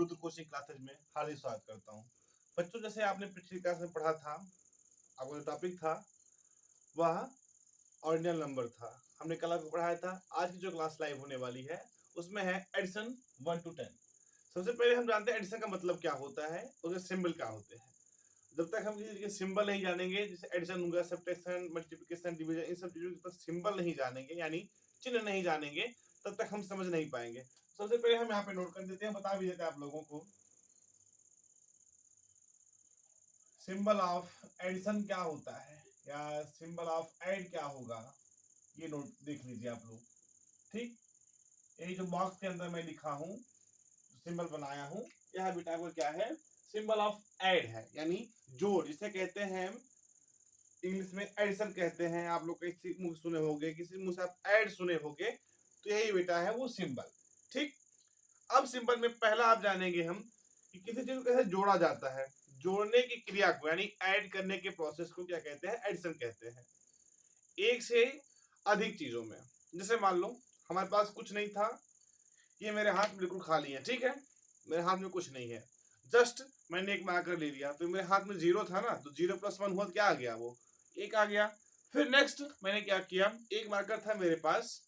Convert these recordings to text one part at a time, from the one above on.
Rudra coaching classes में हार्दिक स्वागत करता हूँ। बच्चों, जैसे आपने पिछली क्लास में पढ़ा था, आपका जो टॉपिक था वह ऑर्डिनल नंबर था। हमने कल आपको पढ़ाया था। आज की जो क्लास लाइव होने वाली है उसमें है एडिशन 1 to 10। सबसे पहले हम जानते हैं एडिशन का मतलब क्या होता है, उसके सिंबल क्या होते हैं। जब तक हम किसी चीज के सिंबल नहीं जानेंगे, जैसे एडिशन होगा, सब्ट्रैक्शन, मल्टीप्लिकेशन, डिवीजन, इन सब चीजों के सिंबल नहीं जानेंगे, यानी चिन्ह नहीं जानेंगे, तब तक हम समझ नहीं पाएंगे। सबसे पहले हम यहाँ पे नोट कर देते हैं, बता भी देते हैं आप लोगों को। सिंबल ऑफ एडिशन क्या होता है या सिंबल ऑफ ऐड क्या होगा, ये नोट देख लीजिए आप लोग। ठीक, यही जो बॉक्स के अंदर मैं लिखा हूँ, सिंबल बनाया हूँ, यह बेटा को क्या है, सिंबल ऑफ ऐड है, यानी जोड़, जिसे कहते हैं इंग्लिश में एडिशन कहते हैं। आप लोग किसी मुंह सुने होंगे, किसी मुंह से आप ऐड सुने होंगे, तो यही बेटा है वो सिंबल। ठीक, अब सिंबल में पहला आप जानेंगे हम कि किसी चीज को कैसे जोड़ा जाता है। जोड़ने की क्रिया को, यानी ऐड करने के प्रोसेस को क्या कहते हैं, एडिशन कहते हैं। एक से अधिक चीजों में, जैसे मान लो हमारे पास कुछ नहीं था, ये मेरे हाथ बिल्कुल खाली है, ठीक है, मेरे हाथ में कुछ नहीं है, जस्ट मैंने एक मार्कर ले लिया, तो मेरे हाथ में जीरो था ना, तो 0 + 1 हुआ, क्या आ गया, वो 1 आ गया। फिर नेक्स्ट मैंने क्या किया, एक मार्कर था मेरे पास,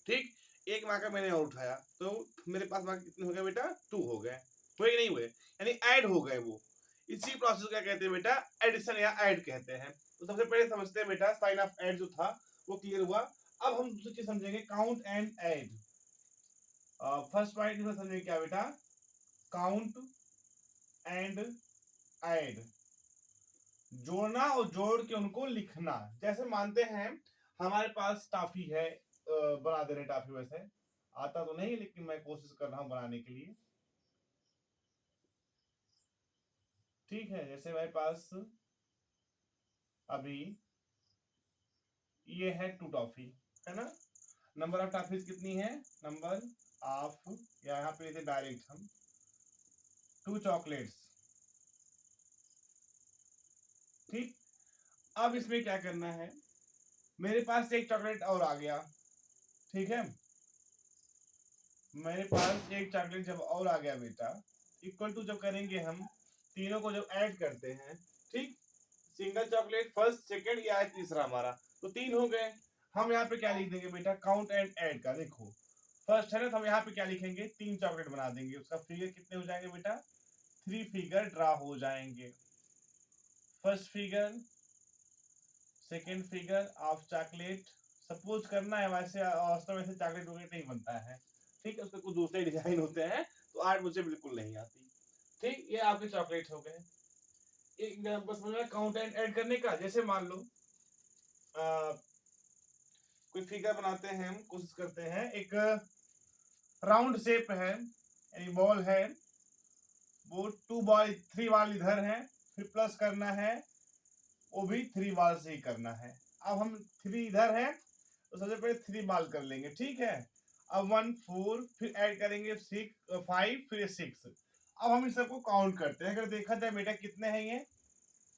ठीक, एक मार्कर मैंने और उठाया, तो मेरे पास मार्कर कितने हो गए बेटा, 2 हो गए, हुए कि नहीं हुए, यानी ऐड हो गए वो। इसी प्रोसेस को क्या कहते हैं बेटा, एडिशन या ऐड कहते हैं। तो सबसे पहले समझते हैं बेटा, साइन ऑफ ऐड जो था वो क्लियर हुआ। अब हम दूसरी चीज समझेंगे, count and add. First point में समझेंगे क्या बेटा, काउंट एंड ऐड, जोड़ना और जोड़ के उनको लिखना। जैसे मानते हैं हमारे पास टॉफी है, बना दे रहे टॉफी, वैसे आता तो नहीं लेकिन मैं कोशिश कर रहा हूं बनाने के लिए। ठीक है, जैसे मेरे पास अभी ये है 2 टॉफी, है ना। नंबर ऑफ टॉफीज कितनी है, नंबर ऑफ, या यहाँ पे डायरेक्ट हम 2 चॉकलेट्स। ठीक, अब इसमें क्या करना है, मेरे पास एक चॉकलेट और आ गया, ठीक है, मेरे पास एक चॉकलेट जब और आ गया बेटा, इक्वल टू जब करेंगे हम, तीनों को जब ऐड करते हैं, ठीक, सिंगल चॉकलेट फर्स्ट सेकंड, या है तीसरा हमारा, तो 3 हो गए। हम यहाँ पे क्या लिख देंगे बेटा, काउंट एंड ऐड का, देखो फर्स्ट है ना, तो हम यहाँ पे क्या लिखेंगे, 3 चॉकलेट बना देंगे, उसका फिगर कितने हो जाएंगे बेटा, 3 फिगर ड्रा हो जाएंगे। First figure, second figure of chocolate, suppose करना है, वैसे वास्तव में चॉकलेट वॉकलेट नहीं बनता है, ठीक है, उसके कुछ दूसरे डिजाइन होते हैं, तो आर्ट मुझे बिल्कुल नहीं आती। ठीक, ये आपके चॉकलेट हो गए। एक बस मुझे काउंट एंड ऐड करने का, जैसे मान लो कोई फिगर बनाते हैं, हम कोशिश करते हैं, एक राउंड शेप है, यानी बॉल है, वो 2 बॉल 3 बॉल इधर है, फिर प्लस करना है, वो भी 3 बॉल से ही करना है। अब हम 3 इधर है, तो सबसे पहले 3 बॉल कर लेंगे, ठीक है। अब 1 4, फिर ऐड करेंगे 6 5, फिर 6। अब हम इन सबको काउंट करते हैं, अगर देखा जाए बेटा कितने हैं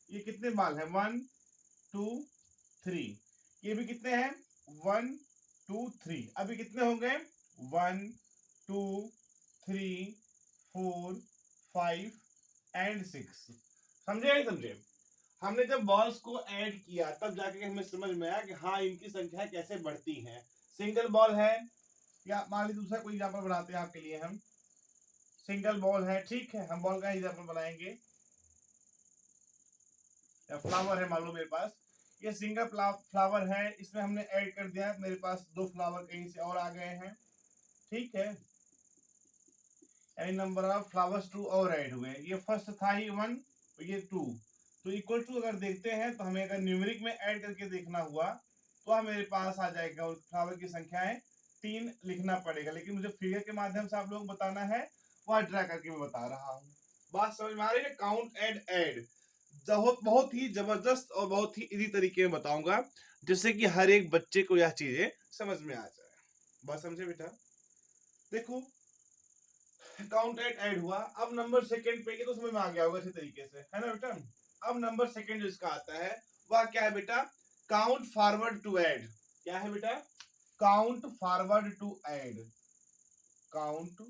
ये कितने बॉल है, 1 2 3, ये भी कितने हैं, 1 2 3, अभी कितने हो गए, 1 2 3 4 5 एंड 6। समझे नहीं समझे, हमने जब बॉल्स को ऐड किया तब जाके हमें समझ में आया कि हाँ, इनकी संख्या कैसे बढ़ती है। सिंगल बॉल है, या मान लीजिए दूसरा कोई एग्जाम्पल बनाते हैं आपके लिए, हम सिंगल बॉल है, ठीक है, हम बॉल का एग्जाम्पल बनाएंगे, या फ्लावर है मान लो मेरे पास, ये सिंगल फ्लावर है, इसमें हमने ऐड कर दिया, मेरे पास 2 फ्लावर कहीं से और आ गए हैं, ठीक है, यानी नंबर ऑफ फ्लावर्स 2 और ऐड हुए। ये फर्स्ट था ही 1, तो ये 2, तो इक्वल टू अगर देखते हैं, तो हमें अगर न्यूमेरिक में ऐड करके देखना हुआ, तो मेरे पास आ जाएगा फ्लावर की संख्याएं 3 लिखना पड़ेगा, लेकिन मुझे फिगर के माध्यम से आप लोगों को बताना है, वह ड्रा करके मैं बता रहा हूँ। बात समझ में आ रही है, काउंट एंड ऐड बहुत ही जबरदस्त और बहुत ही इजी तरीके में बताऊंगा, जिससे कि हर एक बच्चे को यह चीजें समझ में आ जाए। बात समझे बेटा, देखो काउंट एंड ऐड हुआ, अब नंबर सेकंड पे, ये तो समझ में आ गया होगा अच्छे तरीके से, है ना बेटा। अब नंबर सेकंड जो इसका आता है वह क्या है बेटा, काउंट फॉरवर्ड टू ऐड। क्या है बेटा, count forward to add, count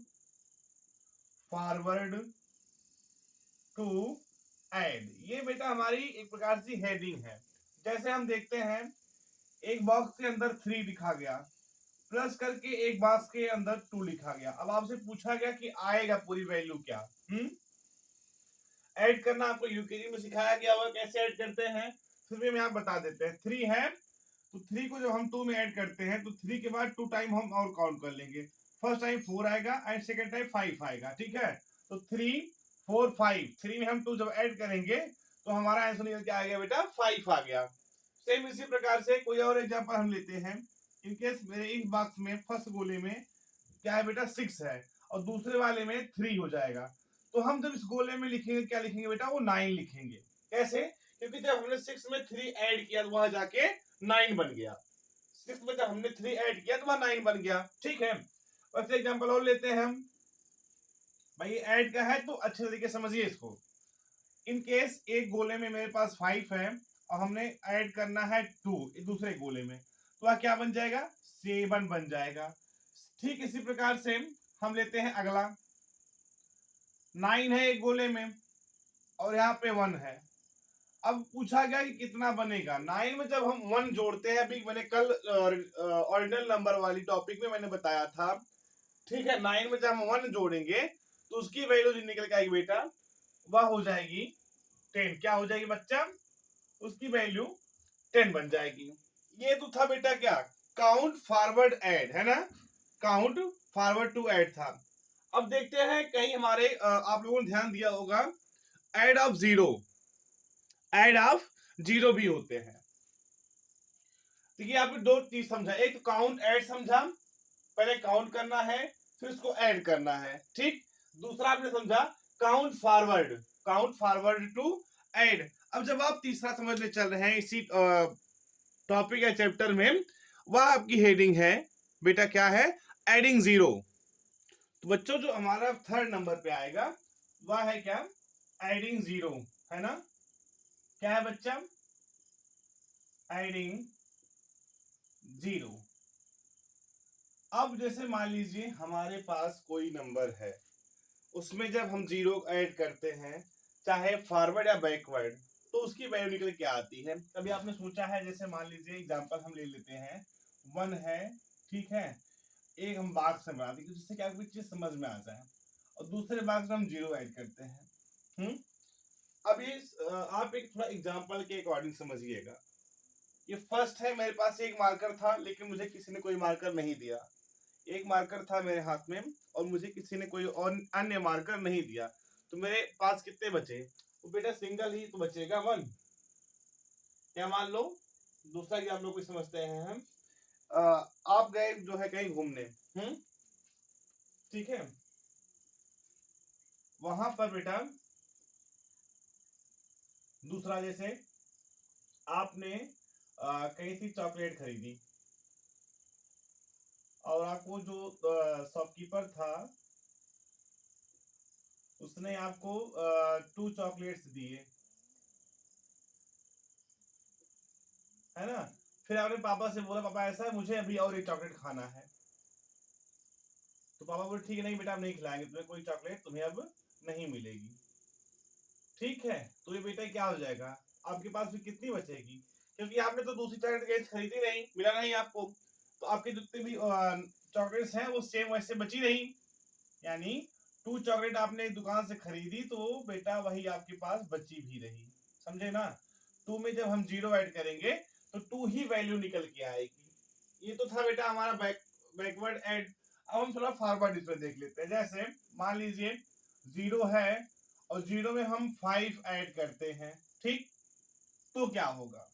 forward to add. ये बेटा हमारी एक प्रकार से हेडिंग है। जैसे हम देखते हैं एक बॉक्स के अंदर 3 लिखा गया, प्लस करके एक बॉक्स के अंदर 2 लिखा गया। अब आपसे पूछा गया कि आएगा पूरी वैल्यू क्या। ऐड करना आपको यूकेजी में सिखाया गया होगा कैसे ऐड करते हैं, फिर भी मैं आप बता देते हैं। 3 है तो 3 को जब हम 2 में ऐड करते हैं तो 3 के बाद 2 टाइम हम और काउंट कर लेंगे। फर्स्ट टाइम 4 आएगा एंड सेकेंड टाइम 5 आएगा, ठीक है। तो 3 4 5, 3 में हम 2 जब ऐड करेंगे तो हमारा आंसर निकल के आ गया बेटा 5 आ गया। सेम इसी प्रकार से कोई और एग्जांपल हम लेते हैं। इनकेस मेरे इस बॉक्स में फर्स्ट गोले में क्या है बेटा 6 है और दूसरे वाले में 3 हो जाएगा, तो हम जब इस गोले में लिखेंगे क्या लिखेंगे बेटा, वो 9 लिखेंगे। कैसे? क्योंकि जब हमने 6 में 3 ऐड किया तो वहां जाके 9 बन गया। 6 में जब हमने 3 ऐड किया तो वहां 9 बन गया, ठीक है। वैसे एग्जांपल और लेते हैं हम। भाई ऐड का है तो अच्छे तरीके समझिए इसको। इन केस एक गोले में मेरे पास 5 है और हमने ऐड करना है 2 दूसरे गोले में, तो क्या बन जाएगा 7 बन जाएगा। ठीक इसी प्रकार से हम लेते हैं अगला। 9 है एक गोले में और यहाँ पे 1 है। अब पूछा गया कि कितना बनेगा। 9 में जब हम 1 जोड़ते हैं, अभी मैंने कल ऑर्डिनल नंबर वाली टॉपिक में मैंने बताया था, ठीक है। 9 में जब हम 1 जोड़ेंगे तो उसकी वैल्यू जो निकल के आएगी बेटा वह हो जाएगी 10। क्या हो जाएगी बच्चा, उसकी वैल्यू 10 बन जाएगी। ये तो था बेटा क्या, काउंट फॉरवर्ड ऐड, है ना, काउंट फॉरवर्ड टू ऐड था। अब देखते हैं कहीं हमारे आप लोगों ने ध्यान दिया होगा add of zero, add of zero भी होते हैं। देखिए आपने दो चीज समझा, एक तो काउंट ऐड समझा, पहले काउंट करना है फिर उसको ऐड करना है, ठीक। दूसरा आपने समझा count forward, count forward to add. अब जब आप तीसरा समझने चल रहे हैं इसी टॉपिक या चैप्टर में, वह आपकी हेडिंग है बेटा क्या है, एडिंग जीरो। तो बच्चों जो हमारा थर्ड नंबर पे आएगा वह है क्या, एडिंग जीरो, है ना। क्या है बच्चा, एडिंग जीरो। अब जैसे मान लीजिए हमारे पास कोई नंबर है, उसमें जब हम जीरो ऐड करते हैं चाहे फॉरवर्ड या बैकवर्ड, तो उसकी वैल्यू निकल के आती है। कभी आपने सोचा है, जैसे मान लीजिए एग्जांपल हम ले लेते हैं 1 है, ठीक है। एक हम बॉक्स में बना देंगे जिससे क्या कोई चीज समझ में आ जाए, और दूसरे बॉक्स में हम जीरो ऐड करते हैं। अब ये आप एक थोड़ा एग्जांपल के अकॉर्डिंग समझिएगा। ये फर्स्ट है, मेरे पास एक मार्कर था लेकिन मुझे किसी ने कोई मार्कर नहीं दिया। एक मार्कर था मेरे हाथ में और मुझे किसी ने कोई और अन्य मार्कर नहीं दिया, तो मेरे पास कितने बचे, तो बेटा सिंगल ही तो बचेगा 1। क्या मान लो दूसरा एग्जाम्पल को समझते हैं हम। आप गए जो है कहीं घूमने, ठीक है। वहां पर बेटा दूसरा जैसे आपने कहीं से चॉकलेट खरीदी और आपको जो शॉपकीपर था उसने आपको 2 चॉकलेट्स दिए, है ना। फिर आपने पापा से बोला पापा ऐसा है मुझे अभी और एक चॉकलेट खाना है, तो पापा बोले ठीक है नहीं बेटा आप नहीं खिलाएंगे तुम्हें, कोई चॉकलेट तुम्हें अब नहीं मिलेगी, ठीक है। तो ये बेटा क्या हो जाएगा, आपके पास भी कितनी बचेगी, क्योंकि आपने तो दूसरी चॉकलेट खरीदी नहीं, मिला नहीं आपको, तो आपके जितने भी चॉकलेट्स हैं वो सेम वैसे बची नहीं। यानी 2 चॉकलेट आपने दुकान से खरीदी तो बेटा वही आपके पास बची भी रही, समझे ना। 2 में जब हम जीरो ऐड करेंगे तो 2 ही वैल्यू निकल के आएगी। ये तो था बेटा हमारा बैकवर्ड ऐड। अब हम थोड़ा फॉरवर्ड इसमें देख लेते हैं। जैसे मान लीजिए 0 है और 0 में हम 5 ऐड करते हैं, ठीक। तो क्या होगा,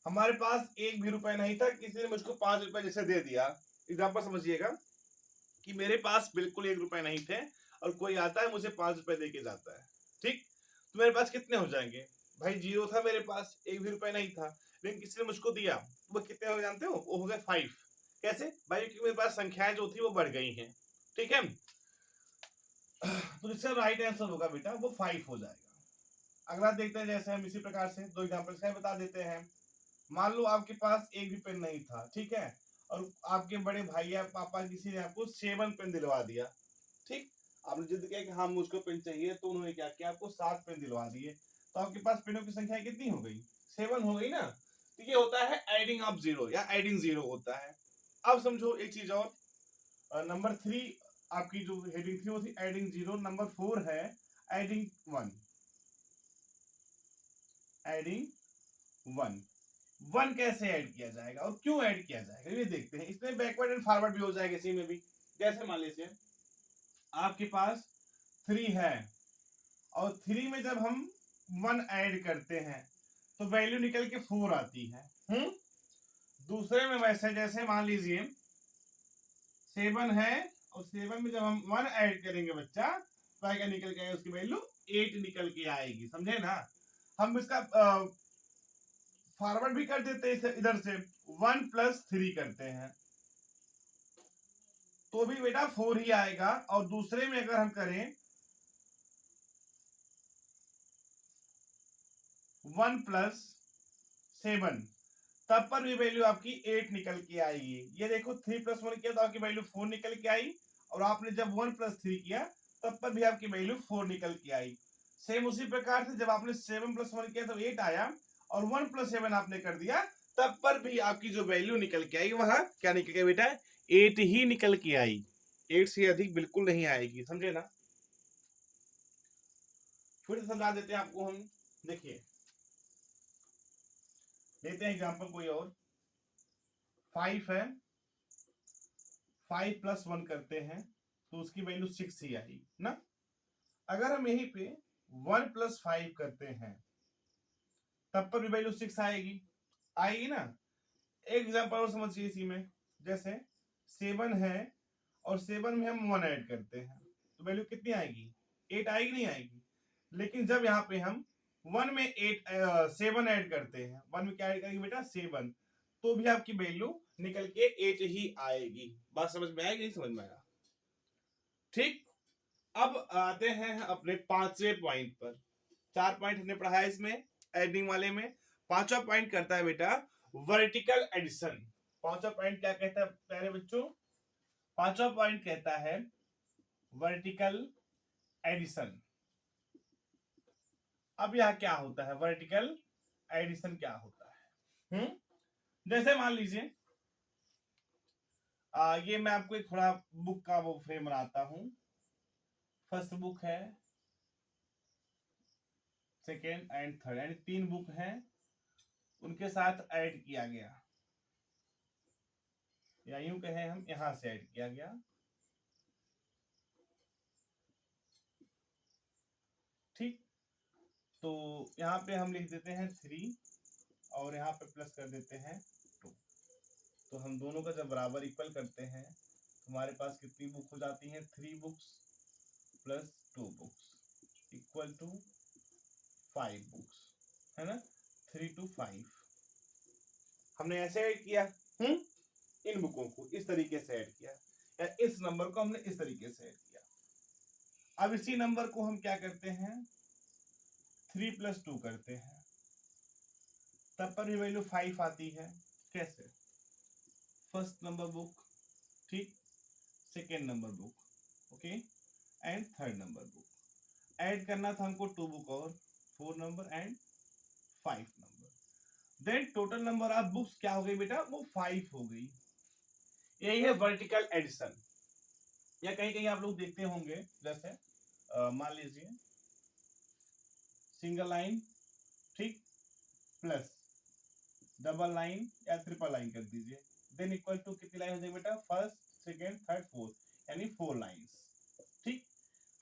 हमारे पास एक भी रुपए नहीं था, किसी ने मुझको 5 रुपए जैसे दे दिया। एग्जाम्पल समझिएगा कि मेरे पास बिल्कुल 1 रुपए नहीं थे और कोई आता है मुझे 5 रुपए दे के जाता है, ठीक। तो मेरे पास कितने हो जाएंगे, भाई 0 था मेरे पास, 1 भी रुपए नहीं था, लेकिन किसी ने मुझको दिया, वो कितने हो जानते हो, वो हो गए 5। कैसे भाई, क्योंकि मेरे पास संख्याएं जो थी वो बढ़ गई हैं, ठीक है। तो इसका राइट आंसर होगा बेटा वो 5 हो जाएगा। अगला देखते हैं, जैसे हम इसी प्रकार से 2 एग्जाम्पल क्या बता देते हैं। मान लो आपके पास एक भी पेन नहीं था, ठीक है, और आपके बड़े भाई या पापा किसी ने आपको 7 पेन दिलवा दिया, ठीक। आपने जिद किया कि हाँ मुझको पेन चाहिए, तो उन्होंने क्या किया, आपको 7 पेन दिलवा दिए, तो आपके पास पेनों की संख्या कितनी हो गई, 7 हो गई ना। तो ये होता है एडिंग ऑफ जीरो या एडिंग जीरो होता है। अब समझो एक चीज और, नंबर 3 आपकी जो हेडिंग थी वो थी एडिंग जीरो, नंबर 4 है एडिंग 1, एडिंग 1। 1 कैसे ऐड किया जाएगा और क्यों ऐड किया जाएगा ये देखते हैं। इसमें बैकवर्ड एंड फॉरवर्ड भी हो जाएगा इसी में भी। जैसे मान लीजिए आपके पास 3 है और 3 में जब हम 1 ऐड करते हैं तो वैल्यू निकल के 4 आती है। दूसरे में वैसे जैसे मान लीजिए 7 है और 7 में जब हम 1 ऐड करेंगे बच्चा तो क्या निकल के आएगा, उसकी वैल्यू 8 निकल के आएगी, समझे ना। हम इसका फॉरवर्ड भी कर देते हैं, इधर से 1 + 3 करते हैं तो भी बेटा 4 ही आएगा। और दूसरे में अगर हम करें 1 + 7 तब पर भी वैल्यू आपकी 8 निकल के आएगी। ये देखो 3 + 1 किया तो आपकी वैल्यू 4 निकल के आई, और आपने जब 1 + 3 किया तब पर भी आपकी वैल्यू 4 निकल के आई। सेम उसी प्रकार से जब आपने 7 + 1 किया तो 8 आया, और 1 + 7 आपने कर दिया तब पर भी आपकी जो वैल्यू निकल के आई वह क्या निकल के बेटा, 8 ही निकल के आई, 8 से अधिक बिल्कुल नहीं आएगी, समझे ना। फिर समझा देते हैं आपको हम। देखिए लेते हैं एग्जांपल कोई और, 5 है, 5 + 1 करते हैं तो उसकी वैल्यू 6 ही आई ना। अगर हम यहीं पे 1 + 5 करते हैं तब पर भी वैल्यू 6 आएगी, आएगी ना। एक एग्जांपल और समझिए इसी में, जैसे 7 है और 7 में हम 1 ऐड करते हैं तो वैल्यू कितनी आएगी, 8 आएगी नहीं आएगी। लेकिन जब यहाँ पे हम 1 में 7 ऐड करते हैं, 1 में क्या ऐड करेंगे बेटा 7, तो भी आपकी वैल्यू निकल के 8 ही आएगी। बात समझ में आएगी, नहीं समझ में आएगा, ठीक। अब आते हैं अपने 5वें पॉइंट पर। 4 पॉइंट हमने पढ़ा है इसमें एडिंग वाले में। 5वां पॉइंट करता है बेटा वर्टिकल एडिशन। 5वां पॉइंट क्या कहता है प्यारे बच्चों, 5वां पॉइंट कहता है वर्टिकल एडिशन। अब यह क्या होता है, वर्टिकल एडिशन क्या होता है। जैसे मान लीजिए ये मैं आपको एक थोड़ा बुक का वो फ्रेम बनाता हूं। फर्स्ट बुक है, सेकेंड एंड थर्ड, यानी 3 बुक हैं, उनके साथ ऐड किया गया, या यूं कहें हम यहां से ऐड किया गया, ठीक। तो यहाँ पे हम लिख देते हैं 3 और यहाँ पे प्लस कर देते हैं 2। तो हम दोनों का जब बराबर इक्वल करते हैं तो हमारे पास कितनी बुक हो जाती हैं, 3 books + 2 books equal to 5 books, है ना। 3 to 5 हमने ऐसे ऐड किया, इन बुकों को इस तरीके से ऐड किया, या इस नंबर को हमने इस तरीके से ऐड किया। अब इसी नंबर को हम क्या करते हैं, 3 + 2 करते हैं, तब पर भी वैल्यू 5 आती है। कैसे, फर्स्ट नंबर बुक, ठीक, second number book, okay, and third number book. Add करना था हमको 2 बुक और 4 number and 5 number, then total number of books क्या हो गई बेटा, वो 5 हो गई। यही है वर्टिकल एडिशन। या कहीं कहीं आप लोग देखते होंगे, जैसे मान लीजिए सिंगल लाइन, ठीक, प्लस डबल लाइन या ट्रिपल लाइन कर दीजिए, देन इक्वल टू कितनी लाइन हो जाएगी बेटा, फर्स्ट सेकेंड थर्ड फोर्थ, यानी 4 लाइन्स, ठीक।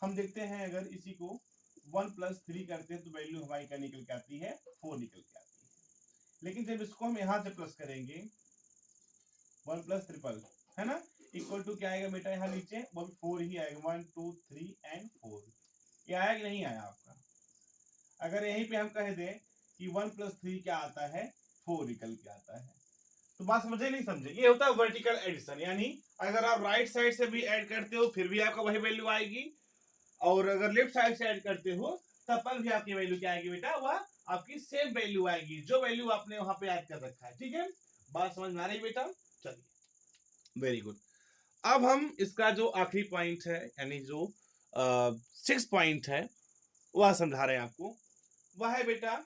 हम देखते हैं अगर इसी को 1 + 3 करते हैं तो वैल्यू हमारी क्या निकल के आती है, 4 निकल के आती है। लेकिन जब इसको हम यहां से प्लस करेंगे 1 + ट्रिपल, है ना, इक्वल टू क्या आएगा बेटा, यहाँ नीचे वो 4 ही आएगा, 1 2 3 एंड 4। ये आया कि नहीं आया आपका। अगर यहीं पे हम कह दें कि 1 + 3 क्या आता है, 4 निकल के आता है। तो बात समझे नहीं समझे, ये होता है वर्टिकल एडिशन। यानी अगर आप राइट साइड से भी ऐड करते हो फिर भी आपका वही वैल्यू आएगी, और अगर लेफ्ट साइड से ऐड करते हो तब पर भी आपकी वैल्यू क्या आएगी बेटा, वह आपकी सेम वैल्यू आएगी जो वैल्यू आपने वहां पे ऐड कर रखा है, ठीक है। बात समझ में आ रही बेटा, चलिए वेरी गुड। अब हम इसका जो आखिरी पॉइंट है, यानी जो 6 पॉइंट है वह समझा रहे हैं आपको। वह है बेटा,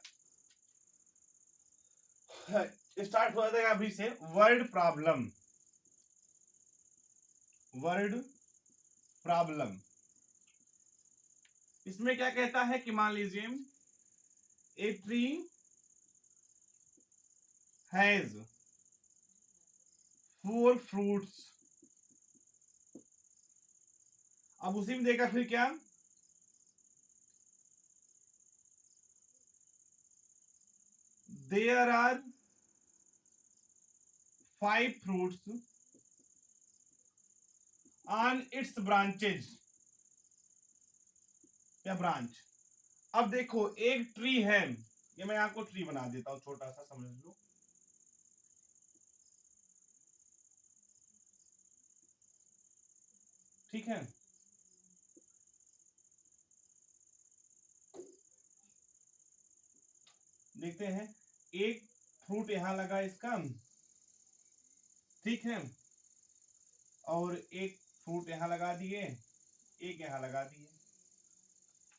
स्टार्ट हो जाएगा अभी से वर्ड प्रॉब्लम। वर्ड प्रॉब्लम इसमें क्या कहता है कि मान लीजिए ए ट्री हैज 4 फ्रूट्स। अब उसी में देखा फिर क्या, there are 5 fruits on its branches या ब्रांच। अब देखो एक ट्री है, ये मैं आपको ट्री बना देता हूं छोटा सा, समझ लो। ठीक है, देखते हैं, एक फ्रूट यहां लगा इसका, ठीक है, और एक फ्रूट यहां लगा दिए, एक यहां लगा दिए,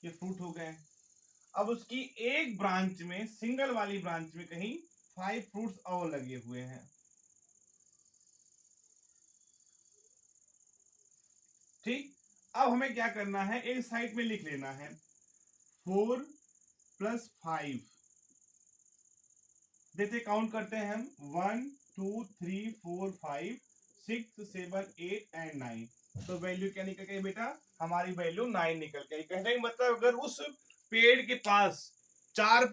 ये फ्रूट हो गए। अब उसकी एक ब्रांच में, सिंगल वाली ब्रांच में कहीं 5 फ्रूट्स और लगे हुए हैं। ठीक, अब हमें क्या करना है, एक साइड में लिख लेना है 4 + 5। देखते काउंट करते हैं हम, 1 2 3 4 5 6 7 8 एंड 9। तो वैल्यू क्या निकल गई बेटा, हमारी वैल्यू 9 निकल गई। कहने का मतलब अगर उस पेड़ के पास 4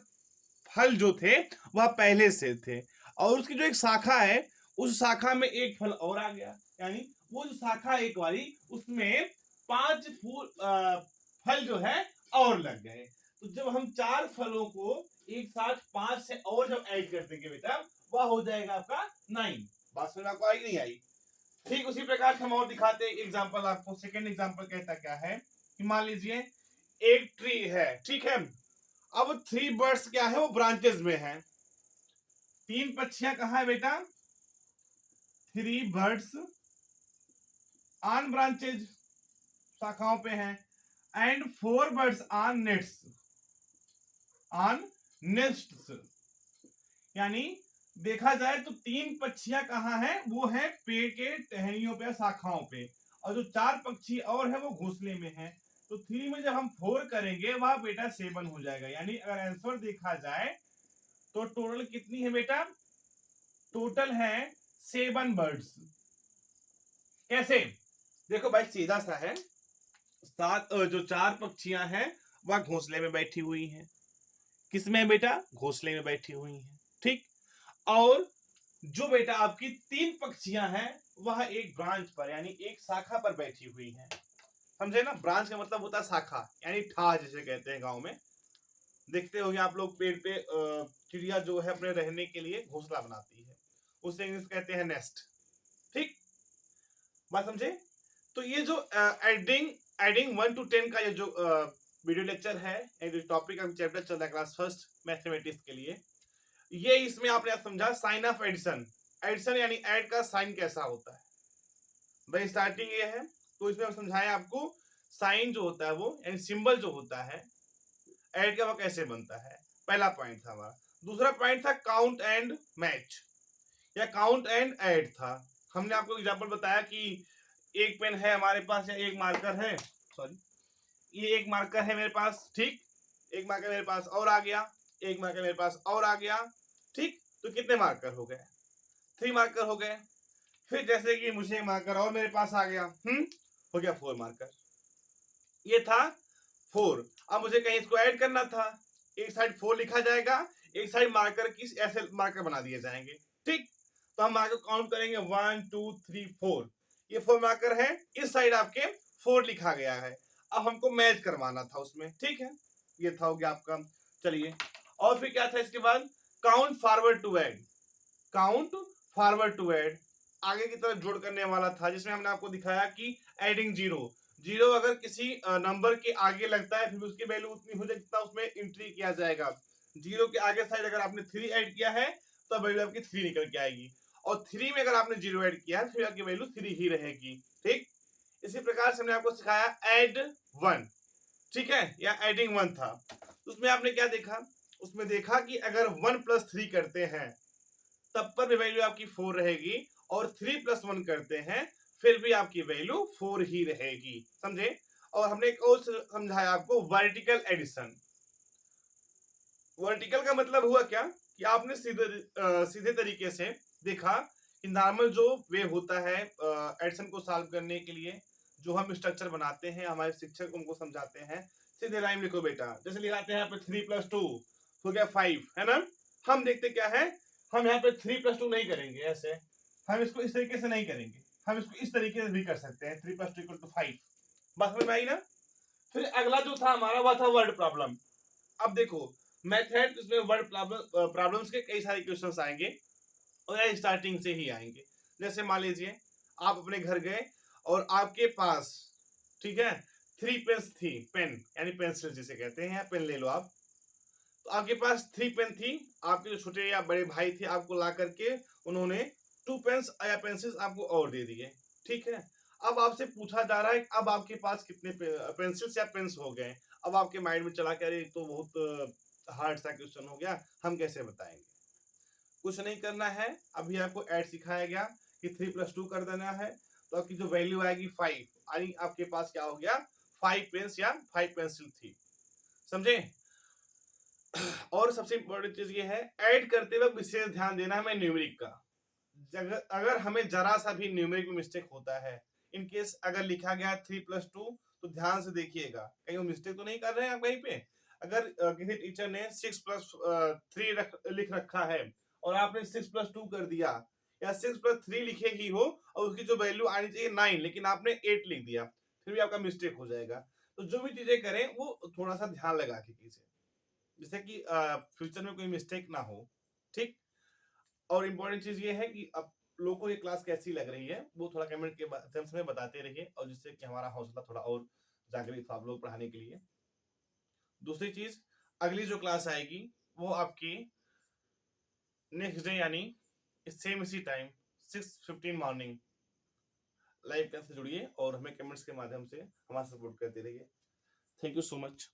फल जो थे वह पहले से थे, और उसकी जो एक शाखा है उस शाखा में एक फल और आ गया, यानी वो जो शाखा एक वाली उसमें 5 फल जो है और लग गए। तो जब हम 4 फलों को एक साथ 5 से और जब ऐड कर देंगे बेटा, वह हो जाएगा आपका 9। बात समझ आपको आई नहीं आई? ठीक उसी प्रकार से हम और दिखाते हैं एग्जांपल आपको। सेकंड एग्जांपल कहता क्या है कि मान लीजिए एक ट्री है, ठीक है, अब 3 बर्ड्स क्या है, वो ब्रांचेस में है। 3 पक्षियां कहां है बेटा, 3 बर्ड्स ऑन ब्रांचेज, शाखाओं पे हैं, and 4 birds on nets, on nests. यानी देखा जाए तो 3 पक्षियां कहां हैं, वो है पेड़ के टहनियों पे, शाखाओं पे, और जो 4 पक्षी और है वो घोंसले में है। तो 3 में जब हम 4 करेंगे वह बेटा 7 हो जाएगा। यानी अगर आंसर देखा जाए तो टोटल कितनी है बेटा, टोटल है 7 बर्ड्स। कैसे, देखो भाई सीधा सा है, 7 जो 4 पक्षियां हैं वह घोंसले में बैठी हुई हैं। किसमें बेटा, घोंसले में बैठी हुई हैं। ठीक, और जो बेटा आपकी 3 पक्षियां हैं वह एक ब्रांच पर, यानी एक शाखा पर बैठी हुई हैं। समझे ना, ब्रांच का मतलब होता है शाखा, यानी ठा जिसे कहते हैं गांव में। देखते होंगे आप लोग पेड़ पे चिड़िया जो है अपने रहने के लिए घोंसला बनाती है, उसे इंग्लिश कहते हैं नेस्ट। ठीक, बात समझे? तो ये जो एडिंग एडिंग 1 to 10 का ये जो वीडियो लेक्चर है, एक जो टॉपिक का चैप्टर चल रहा है क्लास फर्स्ट मैथमेटिक्स के लिए, ये इसमें आपने समझा साइन ऑफ एडिशन। एडिशन यानी ऐड का साइन कैसा होता है, भाई स्टार्टिंग ये है। तो इसमें हम समझाएं आपको साइन जो होता है वो, यानी सिंबल जो होता है ऐड का, वो कैसे बनता है। पहला पॉइंट था हमारा। दूसरा पॉइंट था काउंट एंड मैच या काउंट एंड ऐड था। हमने आपको एग्जांपल बताया कि एक पेन है हमारे पास या एक मार्कर है, सॉरी ये एक मार्कर है मेरे पास, ठीक, एक मार्कर मेरे पास और आ गया, एक मार्कर मेरे पास और आ गया। ठीक, तो कितने मार्कर हो गए, 3 मार्कर हो गए। फिर जैसे कि मुझे मार्कर और मेरे पास आ गया, हो गया 4 मार्कर। ये था 4। अब मुझे कहीं इसको ऐड करना था, एक साइड 4 लिखा जाएगा, एक साइड मार्कर की ऐसे मार्कर बना दिए जाएंगे। ठीक, तो हम मार्कर काउंट करेंगे 1 2 3 4। ये 4 मार्कर है, इस साइड आपके 4 लिखा गया है। अब हमको मैच करवाना था उसमें, ठीक है, ये था हो गया आपका। चलिए, और फिर क्या था इसके बाद, count forward to add. Count forward to add आगे की तरफ जोड़ करने वाला था, जिसमें हमने आपको दिखाया कि एडिंग 0, जीरो अगर किसी नंबर के आगे लगता है फिर उसकी वैल्यू उतनी हो जाए जितना उसमें एंट्री किया जाएगा। 0 के आगे साइड अगर आपने 3 ऐड किया है तो वैल्यू आपकी 3 निकल के आएगी, और 3 में अगर आपने 0 ऐड किया है फिर आपकी वैल्यू 3 ही रहेगी। ठीक, इसी प्रकार से हमने आपको सिखाया ऐड 1, ठीक है, या एडिंग 1 था। उसमें आपने क्या देखा, उसमें देखा कि अगर 1 + 3 करते हैं तब पर भी वैल्यू आपकी 4 रहेगी, और 3 + 1 करते हैं फिर भी आपकी वैल्यू 4 ही रहेगी, समझे। और हमने एक और समझाया आपको वर्टिकल एडिशन। वर्टिकल का मतलब हुआ क्या कि आपने सीधे तरीके से देखा कि नॉर्मल जो वे होता है एडिशन को सॉल्व करने के लिए, जो हम स्ट्रक्चर बनाते हैं, हमारे शिक्षक उनको समझाते हैं, सीधे लाइन लिखो बेटा, जैसे लिखाते हैं यहाँ पे 3 + 2 हो गया 5, है ना। हम देखते क्या है, हम यहाँ पे 3 + 2 नहीं करेंगे ऐसे, हम इसको इस तरीके से नहीं करेंगे, हम इसको इस तरीके से भी कर सकते हैं, 3 + 2 = 5। बात समझ में आई ना। फिर अगला जो था हमारा वह था वर्ड प्रॉब्लम। अब देखो मैथड इसमें वर्ड प्रॉब्लम्स के कई सारे क्वेश्चंस आएंगे, और यह स्टार्टिंग से ही आएंगे। जैसे मान लीजिए आप अपने घर गए और आपके पास, ठीक है, 3 पेन्स थी, पेन यानी पेंसिल जिसे कहते हैं, या पेन ले लो आप। तो आपके पास 3 पेन थी, आपके जो छोटे या बड़े भाई थे आपको ला करके उन्होंने 2 पेन्स या पेंसिल्स आपको और दे दिए, ठीक है। अब आपसे पूछा जा रहा है कि अब आपके पास कितने पेंसिल्स या पेन्स हो गए। अब आपके माइंड में चला कि अरे तो बहुत हार्ड सा क्वेश्चन हो गया, हम कैसे बताएंगे। कुछ नहीं करना है, अभी आपको ऐड सिखाया गया कि 3 + 2 कर देना है, तो आपकी जो वैल्यू आएगी 5, यानी आपके पास क्या हो गया, 5 पेन्स या 5 पेंसिल थी, समझे। और सबसे इंपॉर्टेंट चीज ये है, ऐड करते वक्त विशेष ध्यान देना हमें न्यूमेरिक का। अगर हमें जरा सा भी न्यूमेरिक में मिस्टेक होता है, इन केस अगर लिखा गया 3 + 2, तो ध्यान से देखिएगा कहीं वो मिस्टेक तो नहीं कर रहे हैं आप कहीं पे। अगर किसी टीचर ने 6 + 3 लिख रखा है और आपने 6 + 2 कर दिया, या 6 + 3 लिखे ही हो और उसकी जो वैल्यू आनी चाहिए 9 लेकिन आपने 8 लिख दिया, फिर भी आपका मिस्टेक हो जाएगा। तो जो भी चीजें करें वो थोड़ा सा ध्यान लगा के कीजिए, जिससे कि फ्यूचर में कोई मिस्टेक ना हो, ठीक। और इम्पोर्टेंट चीज ये है कि अब लोगों को ये क्लास कैसी लग रही है वो थोड़ा कमेंट के माध्यम से बताते रहिए, और जिससे कि हमारा हौसला थोड़ा और जागृत हो आप लोग पढ़ाने के लिए। दूसरी चीज, अगली जो क्लास आएगी वो आपकी नेक्स्ट डे, यानी सेम इसी टाइम 6:15 मॉर्निंग। लाइव क्लास से जुड़िए और हमें कमेंट्स के माध्यम से हमारा सपोर्ट करते रहिए। Thank you so much.